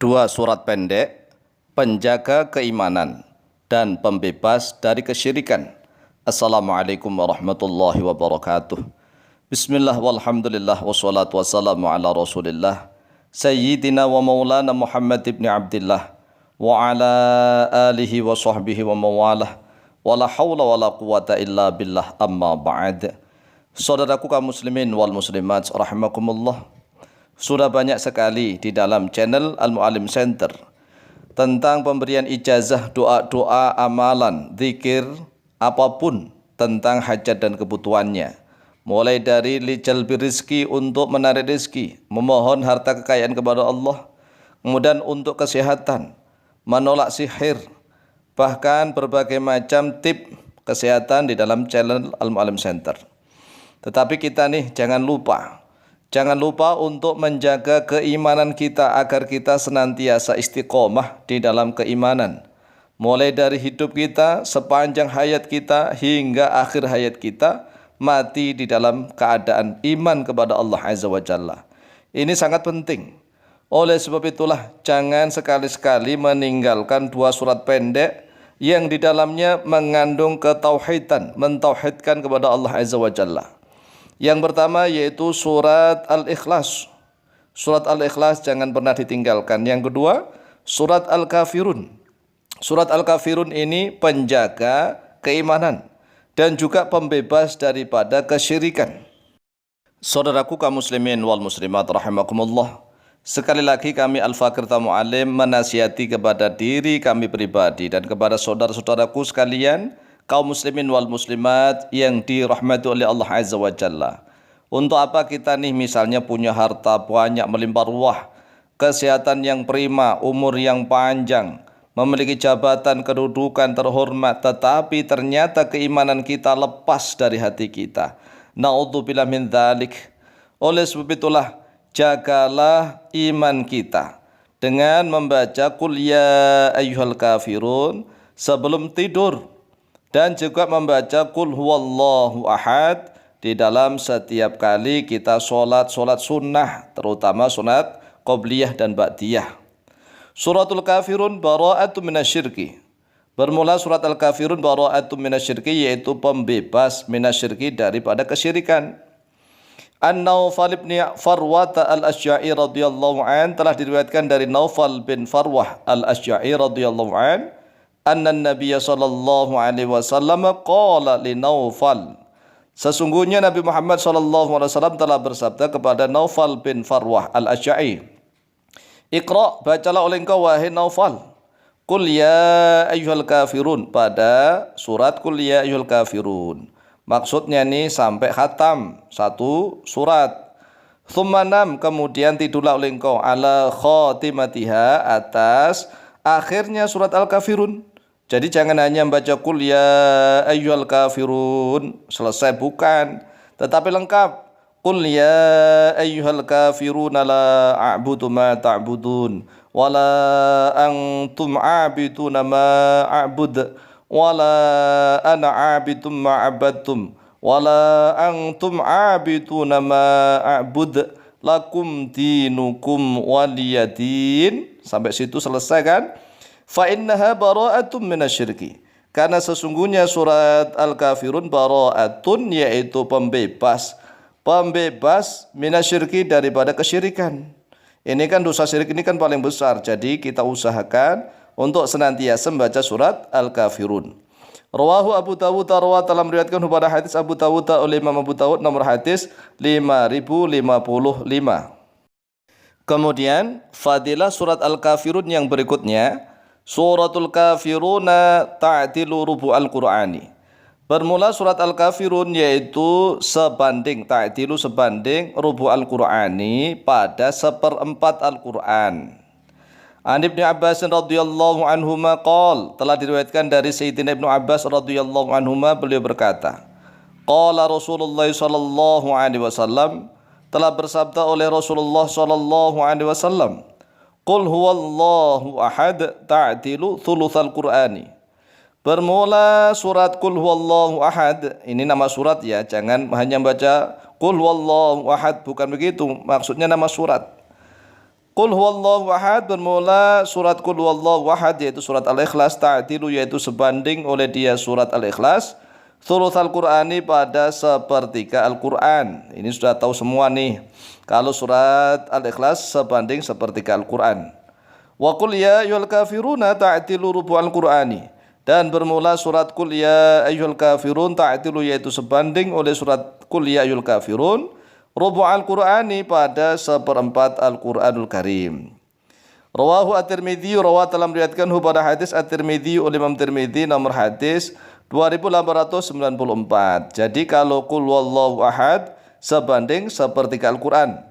Dua surat pendek, penjaga keimanan dan pembebas dari kesyirikan. Assalamualaikum warahmatullahi wabarakatuh. Bismillah walhamdulillah wassalatu wassalamu ala rasulillah Sayyidina wa maulana Muhammad ibn Abdillah wa ala alihi wa sahbihi wa mawalah wa la hawla wa la quwata illa billah amma ba'd. Saudaraku kaum muslimin wal muslimat rahimakumullah, sudah banyak sekali di dalam channel Al-Mu'allim Center tentang pemberian ijazah doa-doa, amalan, zikir, apapun tentang hajat dan kebutuhannya. Mulai dari lijalbi rizki untuk menarik rizki, memohon harta kekayaan kepada Allah, kemudian untuk kesehatan, menolak sihir, bahkan berbagai macam tip kesehatan di dalam channel Al-Mu'allim Center. Tetapi kita nih jangan lupa untuk menjaga keimanan kita agar kita senantiasa istiqomah di dalam keimanan. Mulai dari hidup kita, sepanjang hayat kita hingga akhir hayat kita, mati di dalam keadaan iman kepada Allah Azza wa Jalla. Ini sangat penting. Oleh sebab itulah jangan sekali-sekali meninggalkan dua surat pendek yang di dalamnya mengandung ketauhidan, mentauhidkan kepada Allah Azza wa Jalla. Yang pertama yaitu surat Al-Ikhlas. Surat Al-Ikhlas jangan pernah ditinggalkan. Yang kedua, surat Al-Kafirun. Surat Al-Kafirun ini penjaga keimanan dan juga pembebas daripada kesyirikan. Saudaraku kaum muslimin wal muslimat rahimakumullah, sekali lagi kami Al-Fakir Al-Mu'allim menasihati kepada diri kami pribadi dan kepada saudara-saudaraku sekalian, kaum muslimin wal muslimat yang dirahmati oleh Allah Azza wa Jalla. Untuk apa kita nih misalnya punya harta banyak melimpah ruah, kesehatan yang prima, umur yang panjang, memiliki jabatan kedudukan terhormat, tetapi ternyata keimanan kita lepas dari hati kita. Na'udzubillah min dzalik. Oleh sebab itulah jagalah iman kita dengan membaca Qul ya ayyuhal kafirun sebelum tidur, dan juga membaca Qul huwallahu ahad di dalam setiap kali kita sholat sunnah, terutama sunat qobliyah dan ba'diyah. Suratul Kafirun bara'atun minasyirki. Bermula surat Al-Kafirun bara'atun minasyirki, yaitu pembebas minasyirki daripada kesyirikan. An-Naufal bin Farwah al-Asy'ari radhiyallahu an, telah diriwayatkan dari Naufal bin Farwah al-Asy'ari radhiyallahu an, anna Nabiya sallallahu alaihi wasallam qala li Naufal. Sesungguhnya Nabi Muhammad sallallahu alaihi wasallam telah bersabda kepada Naufal bin Farwah al-Asy'ari, Iqra, bacalah oleh engkau wahai Naufal, Qul ya ayyuhal kafirun, pada surat Qul ya ayyuhal kafirun. Maksudnya nih sampai khatam satu surat. Tsumma nam, kemudian tidurlah oleh engkau ala khatimatiha, atas akhirnya surat Al-Kafirun. Jadi jangan hanya membaca Qul ya ayyuhal kafirun selesai, bukan, tetapi lengkap. Qul ya ayyuhal kafirun la a'budu ma ta'budun wa la antum 'abiduna ma a'bud wa la ana 'abidum ma 'abadtum wa la antum 'abiduna ma a'bud lakum dinukum waliyadin. Sampai situ selesai kan? Fa innaha bara'atun minasyirki. Karena sesungguhnya surat Al-Kafirun bara'atun, yaitu pembebas minasyirki, daripada kesyirikan. Ini kan dosa syirik ini kan paling besar. Jadi kita usahakan untuk senantiasa membaca surat Al-Kafirun. Rawahu Abu Dawud, telah meriwayatkan pada hadis Abu Dawud oleh Imam Abu Dawud nomor hadis 5055. Kemudian fadilah surat Al-Kafirun yang berikutnya, Suratul Kafiruna ta'dilu rubu'al Qur'ani. Bermula surat Al-Kafirun yaitu sebanding, ta'dilu sebanding, rubu'al Qur'ani, pada seperempat Al-Qur'an. An Ibnu Abbas radhiyallahu anhuma qol, telah diriwayatkan dari Sayyidina Ibnu Abbas radhiyallahu anhuma, beliau berkata, qala Rasulullah sallallahu alaihi wasallam, telah bersabda oleh Rasulullah sallallahu alaihi wasallam, Qul huwallahu ahad ta'dilu thulutsal Qur'ani. Bermula surat Qul huwallahu ahad, ini nama surat ya, jangan hanya baca Qul huwallahu ahad, bukan begitu maksudnya nama surat. Qul huwallahu ahad bermula surat Qul huwallahu ahad yaitu surat Al-Ikhlas, ta'dilu yaitu sebanding oleh dia surat Al-Ikhlas, thulutsal Qur'ani pada sepertiga Al-Qur'an. Ini sudah tahu semua nih. Kalau surat Al-Ikhlas sebanding sepertiga Al-Qur'an. Wa qul ya ayyuhal kafiruna ta'dilu rubu'al Qur'ani. Dan bermula surat Qul ya ayyuhal kafirun ta'dilu yaitu sebanding oleh surat Qul ya ayyuhal kafirun rubu'al Qur'ani pada seperempat Al-Qur'anul Karim. Rawahu At-Tirmidzi, rawat telah meriwayatkanhu pada hadis At-Tirmidzi oleh Imam Tirmidzi nomor hadis 2894. Jadi kalau Qul huwallahu ahad sebanding sepertiga Al-Qur'an.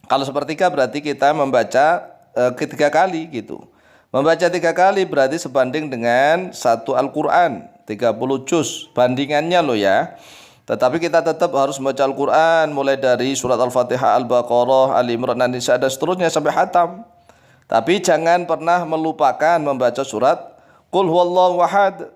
Kalau sepertiga berarti kita membaca ketiga kali gitu. Membaca 3 kali berarti sebanding dengan satu Al-Qur'an, 30 juz bandingannya loh ya. Tetapi kita tetap harus membaca Al-Quran mulai dari surat Al-Fatihah, Al-Baqarah, Al-Imran, An-Nisa dan seterusnya sampai khatam. Tapi jangan pernah melupakan membaca surat Qul huwallahu ahad.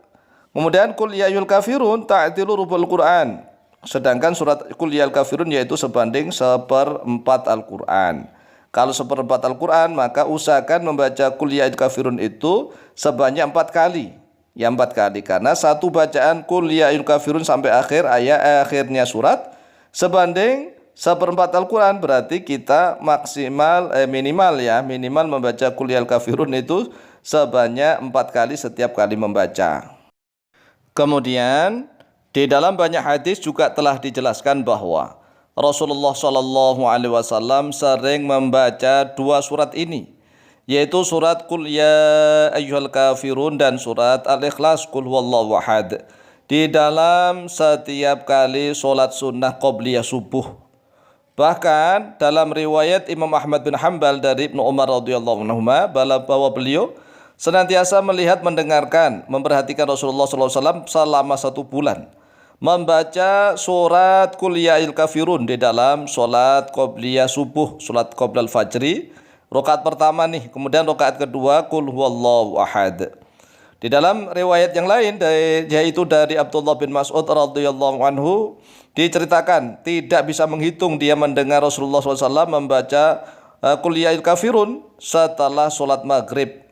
Kemudian Qul ya ayyuhal kafirun ta'dilu rubul Quran. Sedangkan surat Qul ya ayyuhal kafirun yaitu sebanding seperempat Al-Quran. Kalau seperempat Al-Quran maka usahakan membaca Qul ya ayyuhal kafirun itu sebanyak 4 kali. Ya 4 kali karena satu bacaan Qul ya ayyuhal kafirun sampai akhirnya surat sebanding seperempat Al-Quran, berarti kita minimal membaca Qul ya ayyuhal kafirun itu sebanyak 4 kali setiap kali membaca. Kemudian di dalam banyak hadis juga telah dijelaskan bahwa Rasulullah SAW sering membaca 2 surat ini, yaitu surat Qul ya ayyuhal kafirun dan surat Al-Ikhlas Qul huwallahu ahad di dalam setiap kali sholat sunnah qobliyah subuh. Bahkan dalam riwayat Imam Ahmad bin Hanbal dari Ibnu Umar radhiyallahu anhu bahwa beliau senantiasa melihat, mendengarkan, memperhatikan Rasulullah SAW selama 1 bulan membaca surat Qul ya ayyuhal kafirun di dalam sholat qobliyah subuh, sholat qoblal fajri. Rakaat pertama nih, kemudian rakaat kedua Qul huwallahu ahad. Di dalam riwayat yang lain yaitu dari Abdullah bin Mas'ud radhiyallahu anhu diceritakan tidak bisa menghitung dia mendengar Rasulullah SAW membaca Qul ya ayyuhal kafirun setelah sholat maghrib.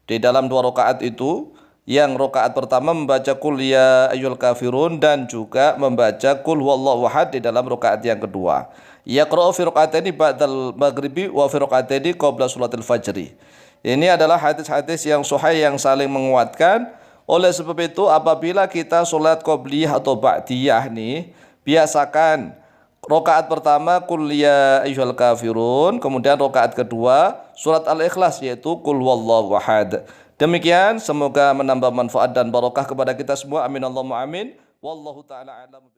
Di dalam 2 rakaat itu, yang rakaat pertama membaca Qul ya ayyuhal kafirun dan juga membaca Qul huwallahu ahad di dalam rakaat yang kedua. Yaqra'u fi raka'ataini ba'dal maghribi wa fi raka'ataini qabla sholatil fajri. Ini adalah hadis-hadis yang sahih yang saling menguatkan. Oleh sebab itu apabila kita sholat qobliyah atau ba'diyah nih, biasakan rakaat pertama Qul ya ayyuhal kafirun, kemudian rakaat kedua surat Al-Ikhlas yaitu Qul huwallahu ahad. Demikian, semoga menambah manfaat dan barokah kepada kita semua. Amin Allahumma amin. Wallahu taala a'lam.